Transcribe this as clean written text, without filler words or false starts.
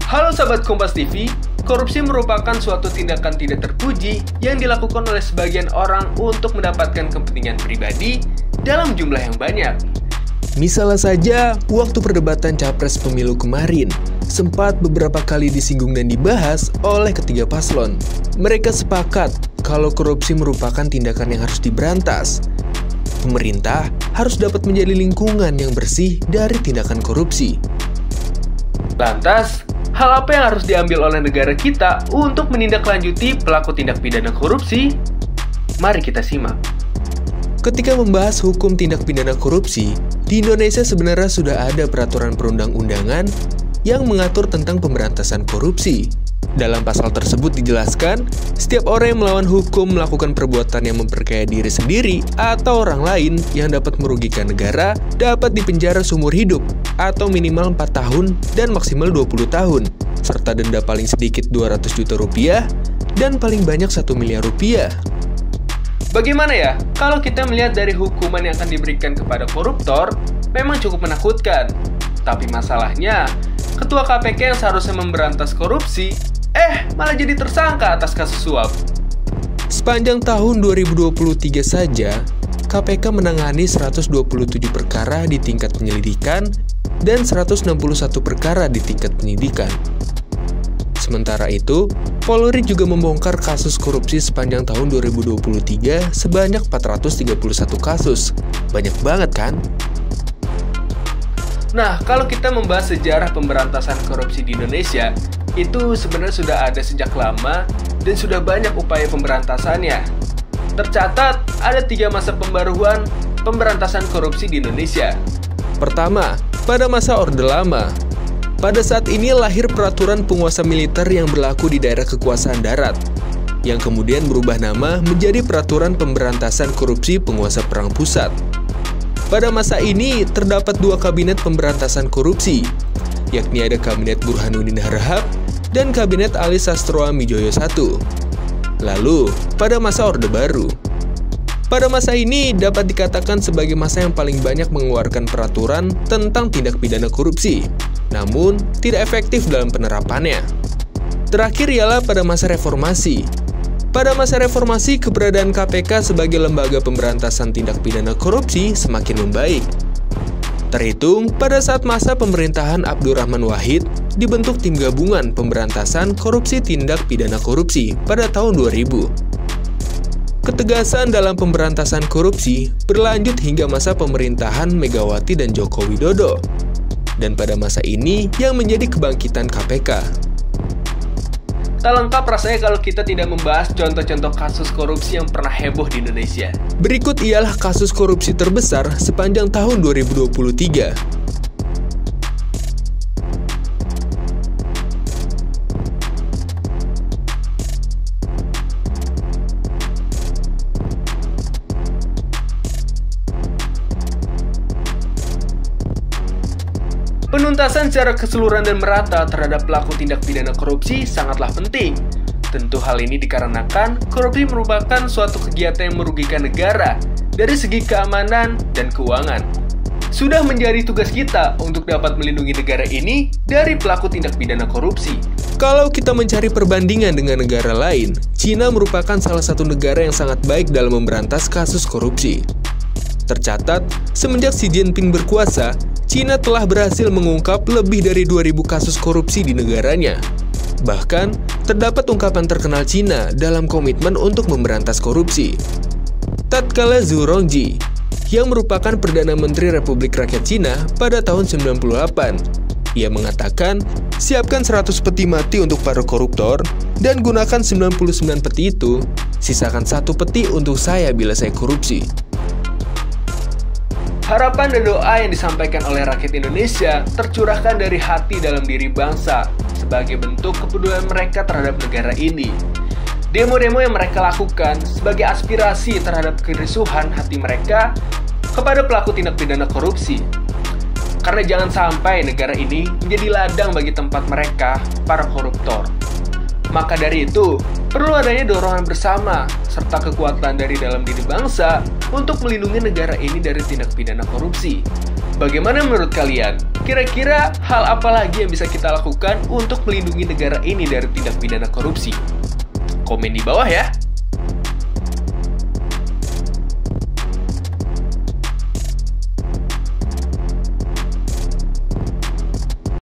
Halo sahabat Kompas TV, korupsi merupakan suatu tindakan tidak terpuji yang dilakukan oleh sebagian orang untuk mendapatkan kepentingan pribadi dalam jumlah yang banyak. Misalnya saja, waktu perdebatan Capres pemilu kemarin, sempat beberapa kali disinggung dan dibahas oleh ketiga paslon. Mereka sepakat kalau korupsi merupakan tindakan yang harus diberantas. Pemerintah harus dapat menjadi lingkungan yang bersih dari tindakan korupsi. Lantas, hal apa yang harus diambil oleh negara kita untuk menindaklanjuti pelaku tindak pidana korupsi? Mari kita simak. Ketika membahas hukum tindak pidana korupsi, di Indonesia sebenarnya sudah ada peraturan perundang-undangan yang mengatur tentang pemberantasan korupsi. Dalam pasal tersebut dijelaskan, setiap orang yang melawan hukum melakukan perbuatan yang memperkaya diri sendiri atau orang lain yang dapat merugikan negara dapat dipenjara seumur hidup atau minimal 4 tahun dan maksimal 20 tahun, serta denda paling sedikit 200 juta rupiah dan paling banyak 1 miliar rupiah. Bagaimana ya, kalau kita melihat dari hukuman yang akan diberikan kepada koruptor, memang cukup menakutkan. Tapi masalahnya, Ketua KPK yang seharusnya memberantas korupsi, malah jadi tersangka atas kasus suap. Sepanjang tahun 2023 saja, KPK menangani 127 perkara di tingkat penyelidikan dan 161 perkara di tingkat penyidikan. Sementara itu, Polri juga membongkar kasus korupsi sepanjang tahun 2023 sebanyak 431 kasus. Banyak banget kan? Nah, kalau kita membahas sejarah pemberantasan korupsi di Indonesia, itu sebenarnya sudah ada sejak lama dan sudah banyak upaya pemberantasannya. Tercatat, ada 3 masa pembaruan pemberantasan korupsi di Indonesia. Pertama, pada masa Orde Lama. Pada saat ini lahir peraturan penguasa militer yang berlaku di daerah kekuasaan darat, yang kemudian berubah nama menjadi Peraturan Pemberantasan Korupsi Penguasa Perang Pusat. Pada masa ini, terdapat 2 kabinet pemberantasan korupsi, yakni ada Kabinet Burhanuddin Harahap dan Kabinet Ali Sastroamidjojo I. Lalu, pada masa Orde Baru. Pada masa ini dapat dikatakan sebagai masa yang paling banyak mengeluarkan peraturan tentang tindak pidana korupsi, namun tidak efektif dalam penerapannya. Terakhir ialah pada masa reformasi. Pada masa reformasi, keberadaan KPK sebagai lembaga pemberantasan tindak pidana korupsi semakin membaik. Terhitung pada saat masa pemerintahan Abdurrahman Wahid, dibentuk tim gabungan pemberantasan korupsi tindak pidana korupsi pada tahun 2000. Ketegasan dalam pemberantasan korupsi berlanjut hingga masa pemerintahan Megawati dan Joko Widodo. Dan pada masa ini yang menjadi kebangkitan KPK. Tak lengkap rasanya kalau kita tidak membahas contoh-contoh kasus korupsi yang pernah heboh di Indonesia. Berikut ialah kasus korupsi terbesar sepanjang tahun 2023. Penuntasan secara keseluruhan dan merata terhadap pelaku tindak pidana korupsi sangatlah penting. Tentu hal ini dikarenakan korupsi merupakan suatu kegiatan yang merugikan negara dari segi keamanan dan keuangan. Sudah menjadi tugas kita untuk dapat melindungi negara ini dari pelaku tindak pidana korupsi. Kalau kita mencari perbandingan dengan negara lain, Cina merupakan salah satu negara yang sangat baik dalam memberantas kasus korupsi. Tercatat, semenjak Xi Jinping berkuasa, Cina telah berhasil mengungkap lebih dari 2.000 kasus korupsi di negaranya. Bahkan, terdapat ungkapan terkenal Cina dalam komitmen untuk memberantas korupsi. Tatkala Zhu Rongji, yang merupakan Perdana Menteri Republik Rakyat Cina pada tahun 98, ia mengatakan, siapkan 100 peti mati untuk para koruptor, dan gunakan 99 peti itu, sisakan 1 peti untuk saya bila saya korupsi. Harapan dan doa yang disampaikan oleh rakyat Indonesia tercurahkan dari hati dalam diri bangsa sebagai bentuk kepedulian mereka terhadap negara ini. Demo-demo yang mereka lakukan sebagai aspirasi terhadap kerusuhan hati mereka kepada pelaku tindak pidana korupsi. Karena jangan sampai negara ini menjadi ladang bagi tempat mereka, para koruptor. Maka dari itu, perlu adanya dorongan bersama serta kekuatan dari dalam diri bangsa untuk melindungi negara ini dari tindak pidana korupsi. Bagaimana menurut kalian? Kira-kira hal apa lagi yang bisa kita lakukan untuk melindungi negara ini dari tindak pidana korupsi? Komen di bawah ya!